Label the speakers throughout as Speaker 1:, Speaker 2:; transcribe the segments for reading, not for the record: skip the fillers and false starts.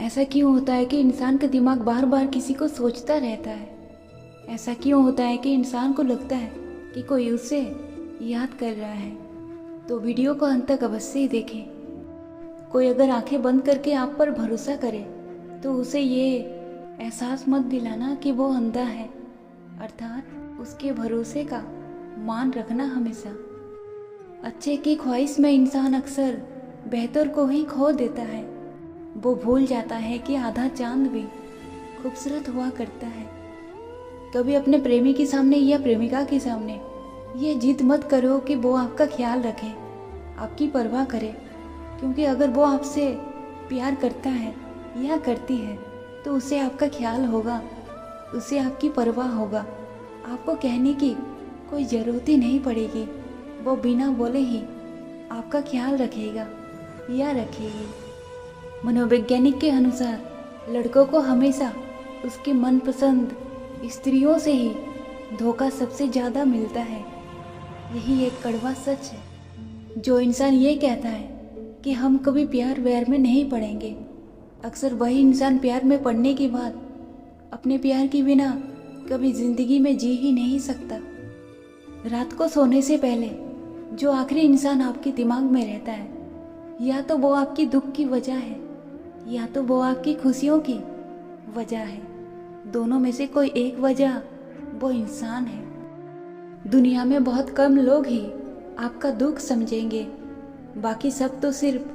Speaker 1: ऐसा क्यों होता है कि इंसान का दिमाग बार बार किसी को सोचता रहता है? ऐसा क्यों होता है कि इंसान को लगता है कि कोई उसे याद कर रहा है? तो वीडियो को अंत तक अवश्य ही देखें। कोई अगर आंखें बंद करके आप पर भरोसा करे तो उसे ये एहसास मत दिलाना कि वो अंधा है, अर्थात उसके भरोसे का मान रखना हमेशा। अच्छे की ख्वाहिश में इंसान अक्सर बेहतर को ही खो देता है। वो भूल जाता है कि आधा चांद भी खूबसूरत हुआ करता है। कभी अपने प्रेमी के सामने या प्रेमिका के सामने ये जिद मत करो कि वो आपका ख्याल रखे, आपकी परवाह करे, क्योंकि अगर वो आपसे प्यार करता है या करती है तो उसे आपका ख्याल होगा, उसे आपकी परवाह होगा। आपको कहने की कोई ज़रूरत ही नहीं पड़ेगी, वो बिना बोले ही आपका ख्याल रखेगा या रखेगी। मनोवैज्ञानिक के अनुसार लड़कों को हमेशा उसके मनपसंद स्त्रियों से ही धोखा सबसे ज़्यादा मिलता है। यही एक कड़वा सच है। जो इंसान ये कहता है कि हम कभी प्यार व्यार में नहीं पड़ेंगे, अक्सर वही इंसान प्यार में पड़ने के बाद अपने प्यार के बिना कभी ज़िंदगी में जी ही नहीं सकता। रात को सोने से पहले जो आखिरी इंसान आपके दिमाग में रहता है, या तो वो आपकी दुख की वजह है या तो वो आपकी खुशियों की वजह है। दोनों में से कोई एक वजह वो इंसान है। दुनिया में बहुत कम लोग ही आपका दुख समझेंगे, बाकी सब तो सिर्फ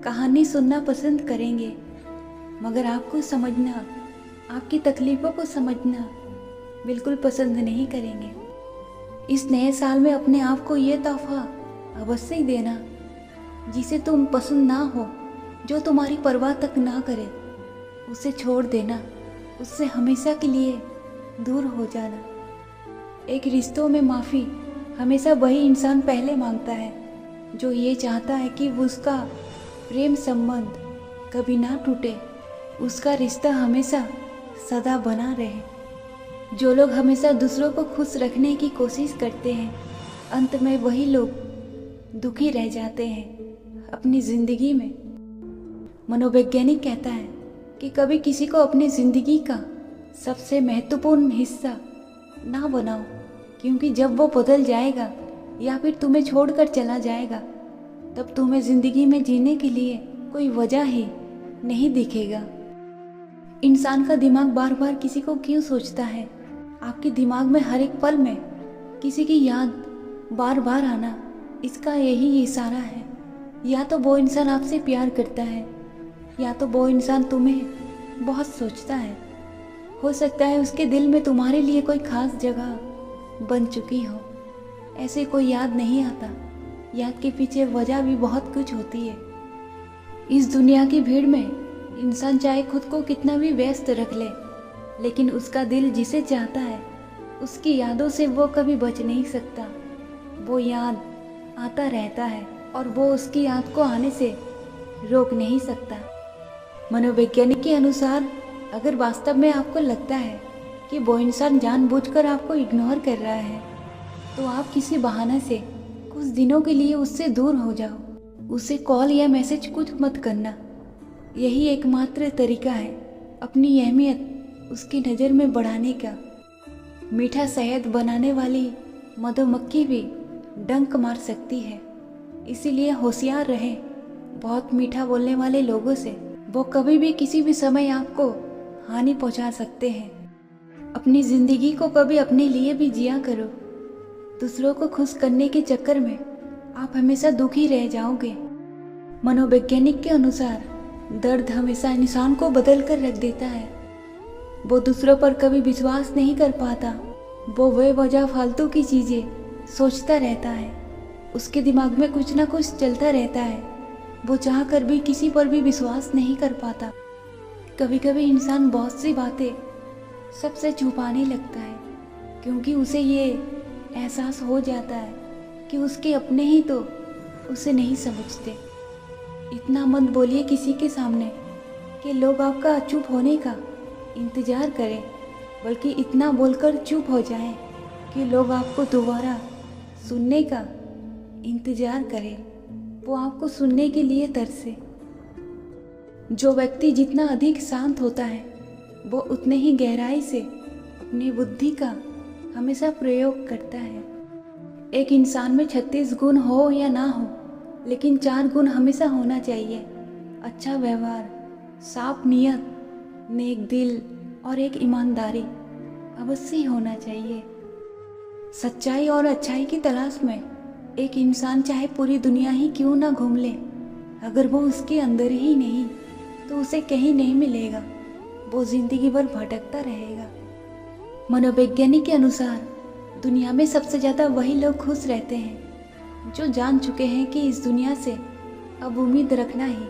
Speaker 1: कहानी सुनना पसंद करेंगे। मगर आपको समझना, आपकी तकलीफ़ों को समझना बिल्कुल पसंद नहीं करेंगे। इस नए साल में अपने आप को ये तोहफा अवश्य ही देना जिसे तुम पसंद ना हो, जो तुम्हारी परवाह तक ना करे। उसे छोड़ देना, उससे हमेशा के लिए दूर हो जाना। एक रिश्तों में माफ़ी हमेशा वही इंसान पहले मांगता है जो ये चाहता है कि उसका प्रेम संबंध कभी ना टूटे, उसका रिश्ता हमेशा सदा बना रहे। जो लोग हमेशा दूसरों को खुश रखने की कोशिश करते हैं, अंत में वही लोग दुखी रह जाते हैं अपनी ज़िंदगी में। मनोवैज्ञानिक कहता है कि कभी किसी को अपनी ज़िंदगी का सबसे महत्वपूर्ण हिस्सा ना बनाओ, क्योंकि जब वो बदल जाएगा या फिर तुम्हें छोड़कर चला जाएगा, तब तुम्हें ज़िंदगी में जीने के लिए कोई वजह ही नहीं दिखेगा। इंसान का दिमाग बार बार किसी को क्यों सोचता है? आपके दिमाग में हर एक पल में किसी की याद बार बार आना, इसका यही इशारा है। या तो वो इंसान आपसे प्यार करता है या तो वो इंसान तुम्हें बहुत सोचता है। हो सकता है उसके दिल में तुम्हारे लिए कोई खास जगह बन चुकी हो। ऐसे कोई याद नहीं आता, याद के पीछे वजह भी बहुत कुछ होती है। इस दुनिया की भीड़ में इंसान चाहे खुद को कितना भी व्यस्त रख ले, लेकिन उसका दिल जिसे चाहता है उसकी यादों से वो कभी बच नहीं सकता। वो याद आता रहता है और वो उसकी याद को आने से रोक नहीं सकता। मनोवैज्ञानिक के अनुसार अगर वास्तव में आपको लगता है कि वो इंसान जानबूझकर आपको इग्नोर कर रहा है, तो आप किसी बहाने से कुछ दिनों के लिए उससे दूर हो जाओ। उसे कॉल या मैसेज कुछ मत करना। यही एकमात्र तरीका है अपनी अहमियत उसकी नज़र में बढ़ाने का। मीठा शहद बनाने वाली मधुमक्खी भी डंक मार सकती है, इसीलिए होशियार रहें बहुत मीठा बोलने वाले लोगों से। वो कभी भी किसी भी समय आपको हानि पहुंचा सकते हैं। अपनी ज़िंदगी को कभी अपने लिए भी जिया करो। दूसरों को खुश करने के चक्कर में आप हमेशा दुखी रह जाओगे। मनोवैज्ञानिक के अनुसार दर्द हमेशा इंसान को बदल कर रख देता है। वो दूसरों पर कभी विश्वास नहीं कर पाता। वो बेवजह फालतू की चीज़ें सोचता रहता है। उसके दिमाग में कुछ ना कुछ चलता रहता है। वो चाह कर भी किसी पर भी विश्वास नहीं कर पाता। कभी कभी इंसान बहुत सी बातें सबसे छुपाने लगता है, क्योंकि उसे ये एहसास हो जाता है कि उसके अपने ही तो उसे नहीं समझते। इतना मत बोलिए किसी के सामने कि लोग आपका चुप होने का इंतज़ार करें, बल्कि इतना बोलकर चुप हो जाएं कि लोग आपको दोबारा सुनने का इंतज़ार करें, वो आपको सुनने के लिए तरसे। जो व्यक्ति जितना अधिक शांत होता है वो उतने ही गहराई से अपनी बुद्धि का हमेशा प्रयोग करता है। एक इंसान में 36 गुण हो या ना हो, लेकिन 4 गुण हमेशा होना चाहिए। अच्छा व्यवहार, साफ नियत, नेक दिल और एक ईमानदारी अवश्य होना चाहिए। सच्चाई और अच्छाई की तलाश में एक इंसान चाहे पूरी दुनिया ही क्यों ना घूम ले, अगर वो उसके अंदर ही नहीं तो उसे कहीं नहीं मिलेगा। वो जिंदगी भर भटकता रहेगा। मनोवैज्ञानिक के अनुसार दुनिया में सबसे ज़्यादा वही लोग खुश रहते हैं जो जान चुके हैं कि इस दुनिया से अब उम्मीद रखना ही,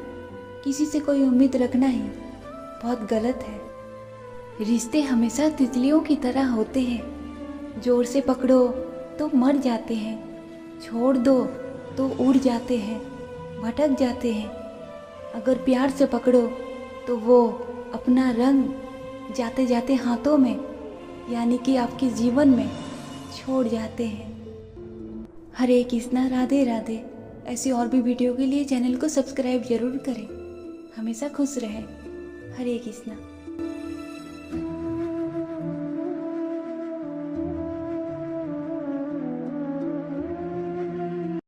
Speaker 1: किसी से कोई उम्मीद रखना ही बहुत गलत है। रिश्ते हमेशा तितलियों की तरह होते हैं। जोर से पकड़ो तो मर जाते हैं, छोड़ दो तो उड़ जाते हैं, भटक जाते हैं। अगर प्यार से पकड़ो तो वो अपना रंग जाते जाते हाथों में, यानी कि आपके जीवन में छोड़ जाते हैं। हरे कृष्णा, राधे राधे। ऐसी और भी वीडियो के लिए चैनल को सब्सक्राइब जरूर करें। हमेशा खुश रहें। हरे कृष्णा।